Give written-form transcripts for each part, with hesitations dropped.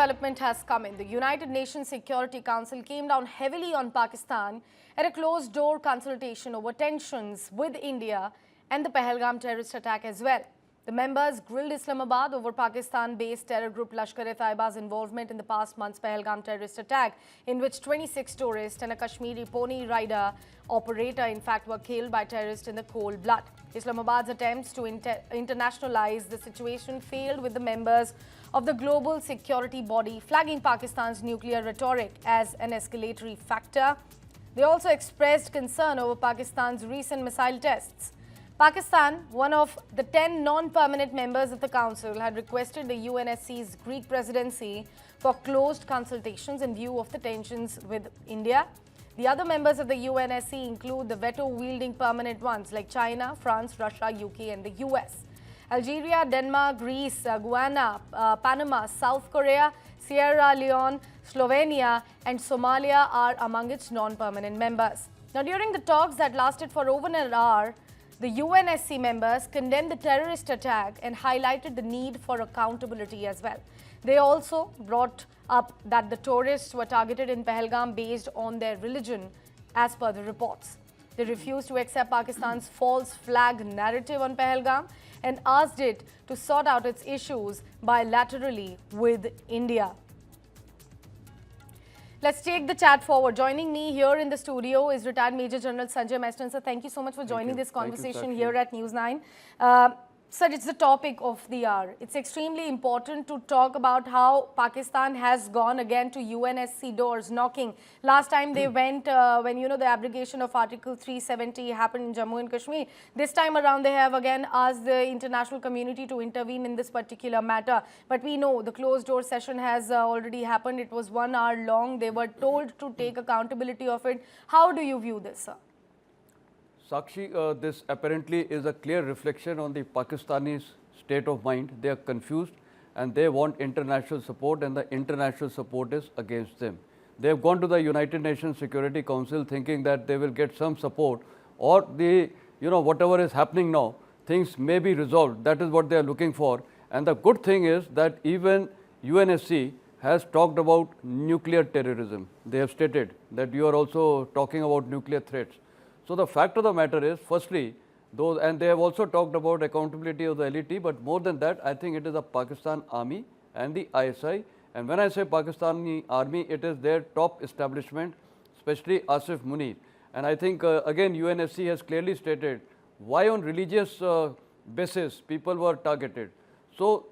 development has come in. The United Nations Security Council came down heavily on Pakistan at a closed-door consultation over tensions with India and the Pahalgam terrorist attack as well. The members grilled Islamabad over Pakistan-based terror group Lashkar-e-Taiba's involvement in the past month's Pahalgam terrorist attack, in which 26 tourists and a Kashmiri pony rider operator, in fact, were killed by terrorists in the cold blood. Islamabad's attempts to internationalize the situation failed, with the members of the global security body flagging Pakistan's nuclear rhetoric as an escalatory factor. They also expressed concern over Pakistan's recent missile tests. Pakistan, one of the 10 non-permanent members of the Council, had requested the UNSC's Greek presidency for closed consultations in view of the tensions with India. The other members of the UNSC include the veto-wielding permanent ones like China, France, Russia, UK and the US. Algeria, Denmark, Greece, Guyana, Panama, South Korea, Sierra Leone, Slovenia and Somalia are among its non-permanent members. Now, during the talks that lasted for over an hour, the UNSC members condemned the terrorist attack and highlighted the need for accountability as well. They also brought up that the tourists were targeted in Pahalgam based on their religion, as per the reports. They refused to accept Pakistan's false flag narrative on Pahalgam and asked it to sort out its issues bilaterally with India. Let's take the chat forward. Joining me here in the studio is retired Major General Sanjay Maistan. Sir, thank you so much for joining this conversation here at News9. Sir, it's the topic of the hour. It's extremely important to talk about how Pakistan has gone again to UNSC doors, knocking. Last time they went when, the abrogation of Article 370 happened in Jammu and Kashmir. This time around, they have again asked the international community to intervene in this particular matter. But we know the closed-door session has already happened. It was 1 hour long. They were told to take accountability of it. How do you view this, sir? Sakshi, this apparently is a clear reflection on the Pakistanis' state of mind. They are confused and they want international support, and the international support is against them. They have gone to the United Nations Security Council thinking that they will get some support, or whatever is happening now, things may be resolved. That is what they are looking for. And the good thing is that even UNSC has talked about nuclear terrorism. They have stated that you are also talking about nuclear threats. So the fact of the matter is, firstly, and they have also talked about accountability of the LET, but more than that, I think it is the Pakistan Army and the ISI. And when I say Pakistani Army, it is their top establishment, especially Asif Munir. And I think, again, UNSC has clearly stated why on religious basis people were targeted. So,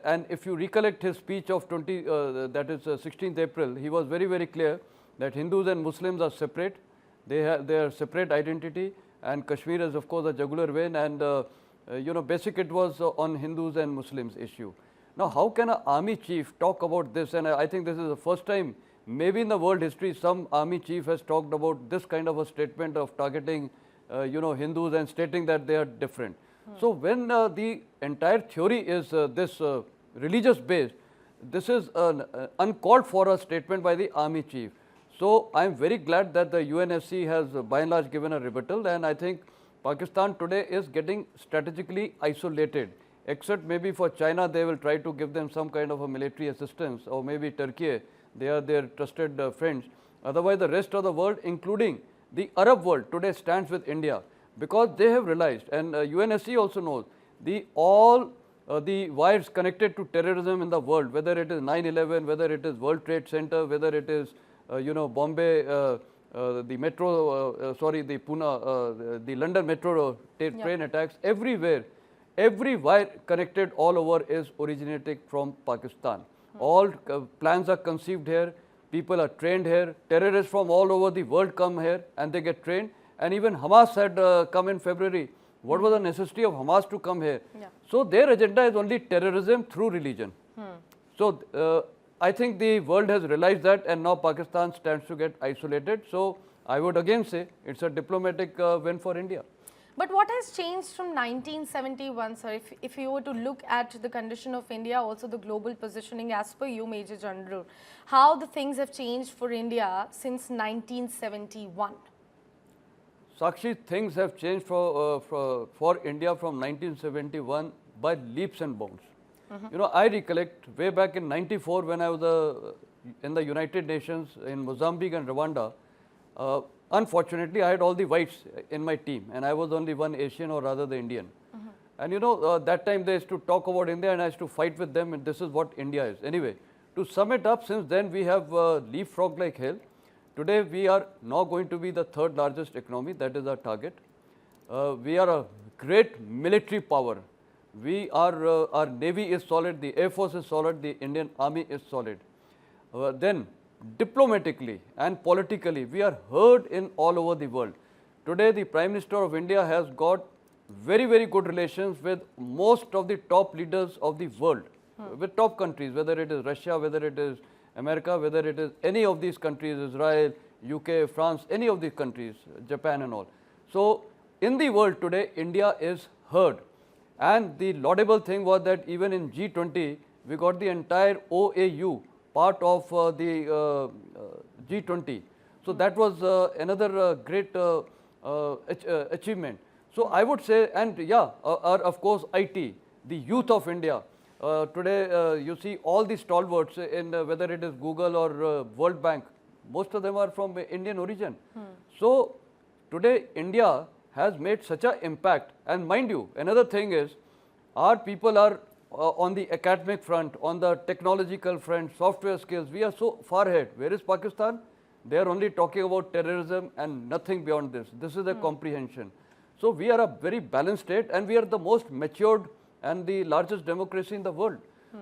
and if you recollect his speech of 16th April, he was very, very clear that Hindus and Muslims are separate. They have their separate identity, and Kashmir is of course a jugular vein, and basic it was on Hindus and Muslims issue. Now, how can an army chief talk about this? And I think this is the first time maybe in the world history some army chief has talked about this kind of a statement of targeting Hindus and stating that they are different. So when the entire theory is this religious based, this is an uncalled for a statement by the army chief. So I am very glad that the UNSC has by and large given a rebuttal, and I think Pakistan today is getting strategically isolated, except maybe for China. They will try to give them some kind of a military assistance, or maybe Turkey, they are their trusted friends. Otherwise, the rest of the world, including the Arab world, today stands with India, because they have realized, and UNSC also knows, all the wires connected to terrorism in the world, whether it is 9/11, whether it is World Trade Center, whether it is Bombay, the metro, the Pune, the London metro train attacks, everywhere, every wire connected all over is originating from Pakistan. All plans are conceived here, people are trained here, terrorists from all over the world come here and they get trained. And even Hamas had come in February. What was the necessity of Hamas to come here? So their agenda is only terrorism through religion. So I think the world has realized that, and now Pakistan stands to get isolated. So I would again say it's a diplomatic win for India. But what has changed from 1971, sir? If you were to look at the condition of India, also the global positioning as per you, Major General, how the things have changed for India since 1971? Sakshi, things have changed for India from 1971 by leaps and bounds. You know, I recollect way back in '94 when I was in the United Nations in Mozambique and Rwanda. Unfortunately, I had all the whites in my team, and I was only one Asian, or rather the Indian. And you know, that time they used to talk about India, and I used to fight with them, and this is what India is. Anyway, to sum it up, since then we have leapfrogged like hell. Today we are now going to be the third largest economy. That is our target. We are a great military power. We are, our Navy is solid, the Air Force is solid, the Indian Army is solid. Then diplomatically and politically, we are heard in all over the world. Today the Prime Minister of India has got very, very good relations with most of the top leaders of the world, with top countries, whether it is Russia, whether it is America, whether it is any of these countries, Israel, UK, France, any of these countries, Japan and all. So in the world today, India is heard. And the laudable thing was that even in G20, we got the entire OAU part of the G20. So that was another great achievement. So I would say, and yeah, of course, IT, the youth of India. Today, you see all the stalwarts in whether it is Google or World Bank, most of them are from Indian origin. So today, India has made such an impact. And mind you, another thing is, our people are on the academic front, on the technological front, software skills, we are so far ahead. Where is Pakistan? They are only talking about terrorism and nothing beyond this. This is a comprehension. So we are a very balanced state, and we are the most matured and the largest democracy in the world.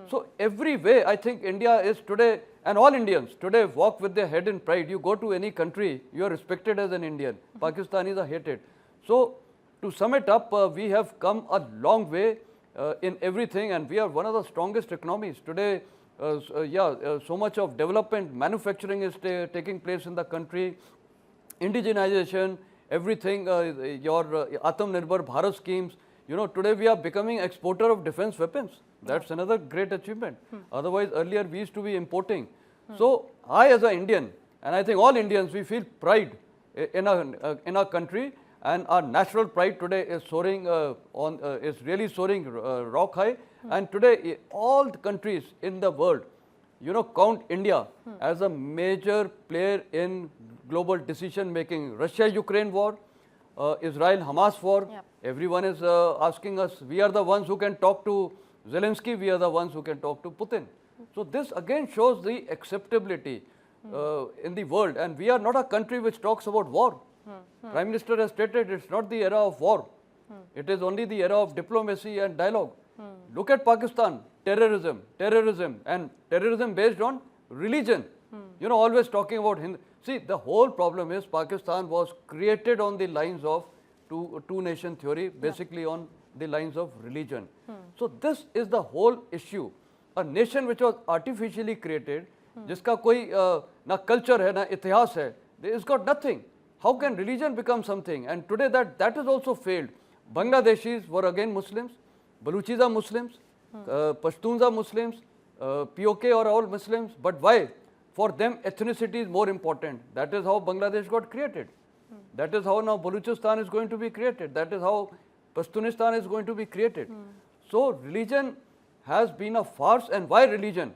So every way, I think India is today, and all Indians today walk with their head in pride. You go to any country, you are respected as an Indian. Pakistanis are hated. So to sum it up, we have come a long way in everything, and we are one of the strongest economies. Today, so much of development, manufacturing is taking place in the country, indigenization, everything, your Atmanirbhar Bharat schemes. You know, today we are becoming exporter of defense weapons. That's another great achievement. Otherwise, earlier we used to be importing. So I, as an Indian, and I think all Indians, we feel pride in our country, and our national pride today is soaring is really soaring rock high. And today, all the countries in the world, you know, count India as a major player in global decision making. Russia-Ukraine war, Israel-Hamas war, everyone is asking us, we are the ones who can talk to Zelensky, we are the ones who can talk to Putin. So this again shows the acceptability in the world, and we are not a country which talks about war. Prime Minister has stated it's not the era of war, it is only the era of diplomacy and dialogue. Look at Pakistan, terrorism, and terrorism based on religion. You know, always talking about Hindu. See, the whole problem is Pakistan was created on the lines of two-nation theory, basically on the lines of religion. So this is the whole issue. A nation which was artificially created, जिसका कोई ना culture है, ना इतिहास है, it's got nothing. How can religion become something? And today that has also failed. Bangladeshis were again Muslims, Baluchis are Muslims, Pashtuns are Muslims, POK are all Muslims. But why? For them, ethnicity is more important. That is how Bangladesh got created. That is how now Baluchistan is going to be created. That is how Pashtunistan is going to be created. So religion has been a farce. And why religion?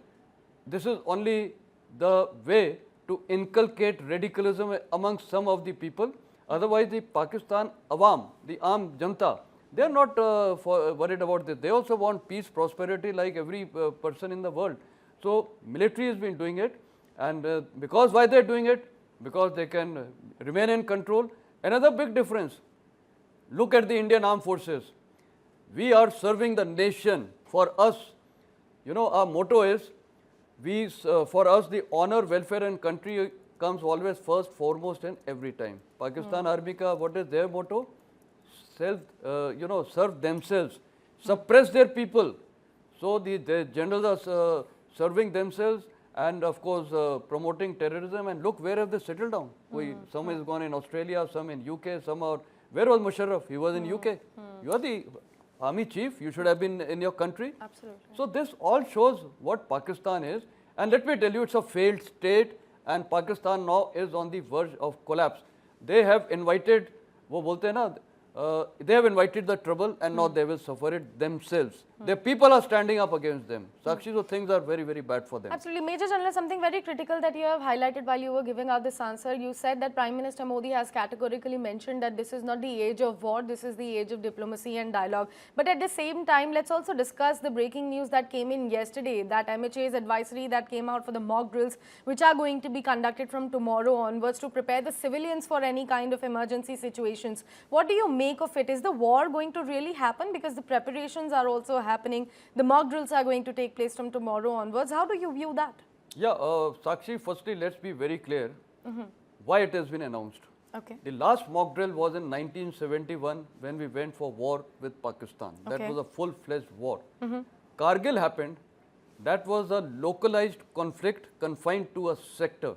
This is only the way to inculcate radicalism amongst some of the people. Otherwise, the Pakistan Awam, the Aam Janta, they are not worried about this. They also want peace, prosperity like every person in the world. So military has been doing it, and because why they are doing it? Because they can remain in control. Another big difference, look at the Indian Armed Forces. We are serving the nation. For us, you know, our motto is, for us, the honor, welfare and country comes always first, foremost and every time. Pakistan Army ka, what is their motto? Serve themselves, suppress their people. So the generals are serving themselves and of course promoting terrorism, and look where have they settled down. Some is gone in Australia, some in UK, some are, where was Musharraf? He was in UK. You are the army chief, you should have been in your country. Absolutely. So this all shows what Pakistan is, and let me tell you, it's a failed state, and Pakistan now is on the verge of collapse. They have invited, they have invited the trouble, and now they will suffer it themselves. Their people are standing up against them. Sakshi, so things are very, very bad for them. Absolutely. Major General, something very critical that you have highlighted while you were giving out this answer. You said that Prime Minister Modi has categorically mentioned that this is not the age of war, this is the age of diplomacy and dialogue. But at the same time, let's also discuss the breaking news that came in yesterday, that MHA's advisory that came out for the mock drills, which are going to be conducted from tomorrow onwards to prepare the civilians for any kind of emergency situations. What do you make of it? Is the war going to really happen? Because the preparations are also happening. The mock drills are going to take place from tomorrow onwards. How do you view that? Yeah, Sakshi, firstly, let's be very clear why it has been announced. Okay. The last mock drill was in 1971 when we went for war with Pakistan. That was a full-fledged war. Kargil happened. That was a localized conflict confined to a sector.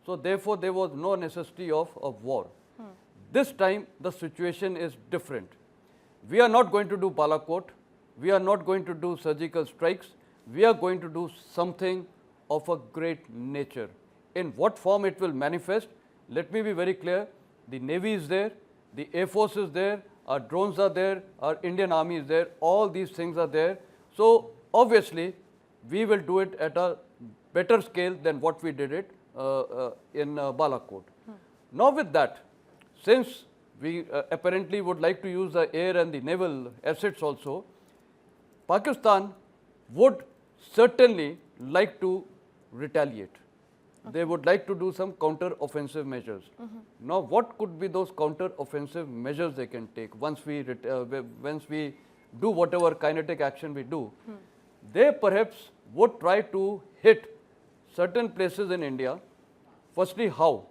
So therefore, there was no necessity of a war. This time, the situation is different. We are not going to do Balakot. We are not going to do surgical strikes. We are going to do something of a great nature. In what form it will manifest, let me be very clear. The Navy is there, the Air Force is there, our drones are there, our Indian Army is there, all these things are there. So obviously, we will do it at a better scale than what we did it in Balakot. Now with that, since we apparently would like to use the air and the naval assets also, Pakistan would certainly like to retaliate. They would like to do some counter-offensive measures. Now, what could be those counter-offensive measures they can take once we do whatever kinetic action we do? They perhaps would try to hit certain places in India. Firstly, how?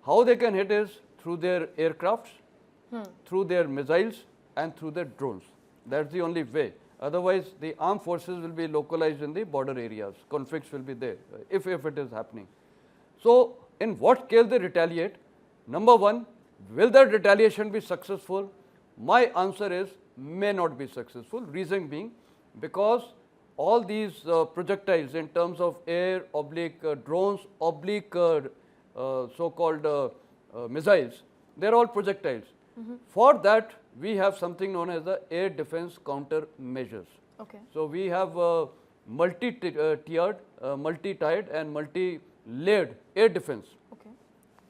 How they can hit is through their aircrafts, through their missiles and through their drones. That's the only way. Otherwise, the armed forces will be localized in the border areas. Conflicts will be there if it is happening. So, in what scale they retaliate? Number one, will that retaliation be successful? My answer is may not be successful. Reason being, because all these projectiles in terms of air, oblique drones, oblique so-called missiles, they're all projectiles. For that, we have something known as the air defense counter measures. Okay. So we have multi-tiered, multi-tied and multi-layered air defense. Okay.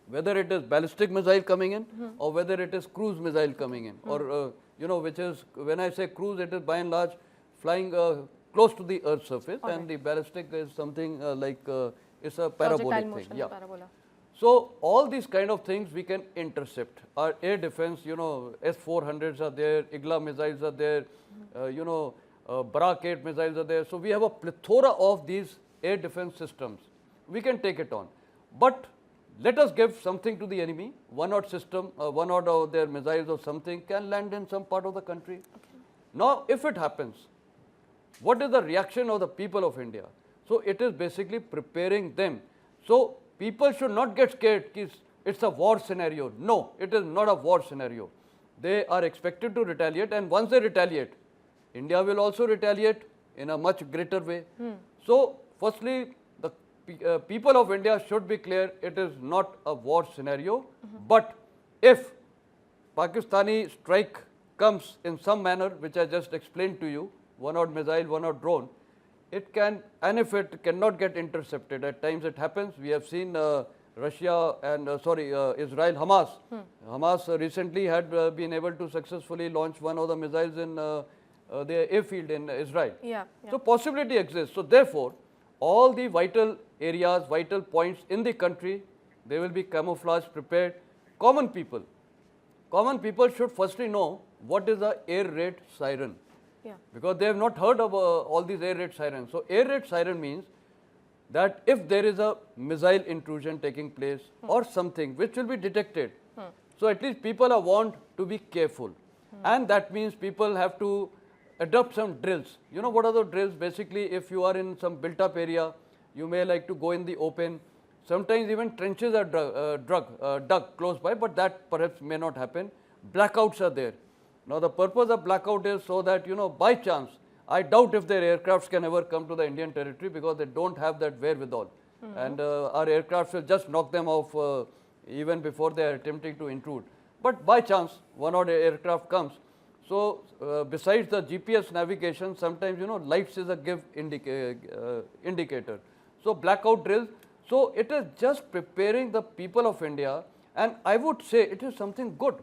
Whether it is ballistic missile coming in or whether it is cruise missile coming in or, which is, when I say cruise, it is by and large flying close to the Earth's surface and the ballistic is something it's a parabolic thing. Yeah. Parabola. So all these kind of things we can intercept. Our air defense, S-400s are there, Igla missiles are there, Barak 8 missiles are there. So we have a plethora of these air defense systems. We can take it on. But let us give something to the enemy. One odd system, one odd of their missiles or something can land in some part of the country. Okay. Now, if it happens, what is the reaction of the people of India? So it is basically preparing them. So people should not get scared. It's a war scenario. No, it is not a war scenario. They are expected to retaliate, and once they retaliate, India will also retaliate in a much greater way. So, firstly, the people of India should be clear, it is not a war scenario, but if Pakistani strike comes in some manner, which I just explained to you, one odd missile, one odd drone, it can, and if it cannot get intercepted, at times it happens. We have seen Russia and, Israel, Hamas. Hamas recently had been able to successfully launch one of the missiles in their airfield in Israel. Yeah. So possibility exists. So therefore, all the vital areas, vital points in the country, they will be camouflaged, prepared. Common people should firstly know what is the air raid siren. Yeah. Because they have not heard of all these air raid sirens. So air raid siren means that if there is a missile intrusion taking place or something which will be detected, so at least people are warned to be careful. And that means people have to adopt some drills. You know what are the drills? Basically, if you are in some built up area, you may like to go in the open. Sometimes even trenches are dug close by, but that perhaps may not happen. Blackouts are there. Now the purpose of blackout is so that, by chance, I doubt if their aircrafts can ever come to the Indian territory because they don't have that wherewithal. And our aircrafts will just knock them off even before they are attempting to intrude. But by chance, one odd aircraft comes. So besides the GPS navigation, sometimes lights is a indicator. So blackout drills. So it is just preparing the people of India, and I would say it is something good.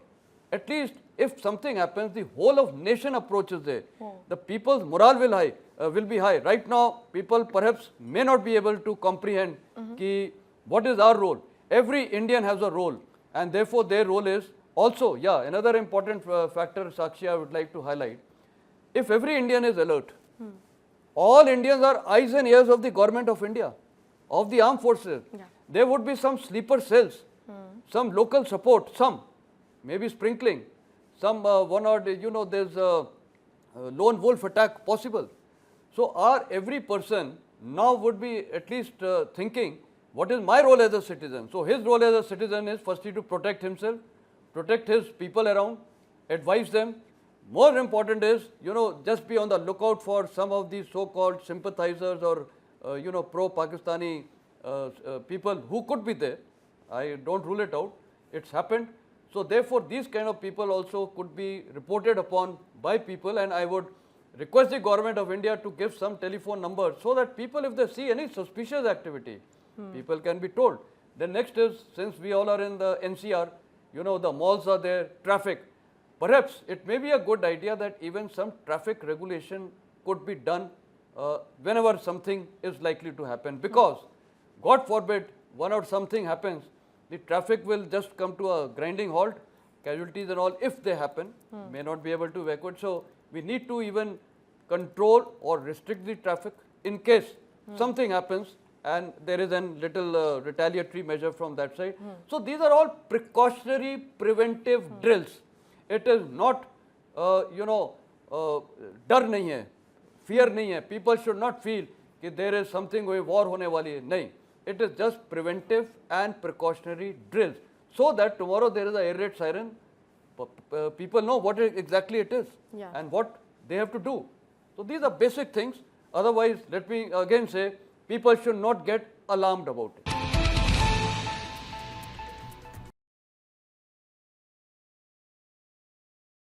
At least if something happens, the whole of nation approaches there. The people's morale will be high. Right now, people perhaps may not be able to comprehend ki what is our role. Every Indian has a role, and therefore their role is also, another important factor, Sakshi, I would like to highlight. If every Indian is alert, all Indians are eyes and ears of the government of India, of the armed forces. There would be some sleeper cells, some local support, maybe sprinkling, some one or there's a lone wolf attack possible. So every person now would be at least thinking, what is my role as a citizen? So his role as a citizen is firstly to protect himself, protect his people around, advise them. More important is, just be on the lookout for some of these so-called sympathizers or, pro-Pakistani people who could be there. I don't rule it out. It's happened. So therefore, these kind of people also could be reported upon by people, and I would request the government of India to give some telephone number so that people, if they see any suspicious activity, people can be told. Then next is, since we all are in the NCR, the malls are there, traffic. Perhaps it may be a good idea that even some traffic regulation could be done whenever something is likely to happen, because God forbid one or something happens, the traffic will just come to a grinding halt, casualties and all, if they happen, may not be able to evacuate. So we need to even control or restrict the traffic in case something happens and there is a little retaliatory measure from that side. So these are all precautionary preventive drills. It is not, dar nahi hai, fear nahi hai. People should not feel that there is something, war hone wali hai. Nahi. It is just preventive and precautionary drills, so that tomorrow there is a air raid siren, people know what exactly it is and what they have to do. So these are basic things. Otherwise, let me again say, people should not get alarmed about it.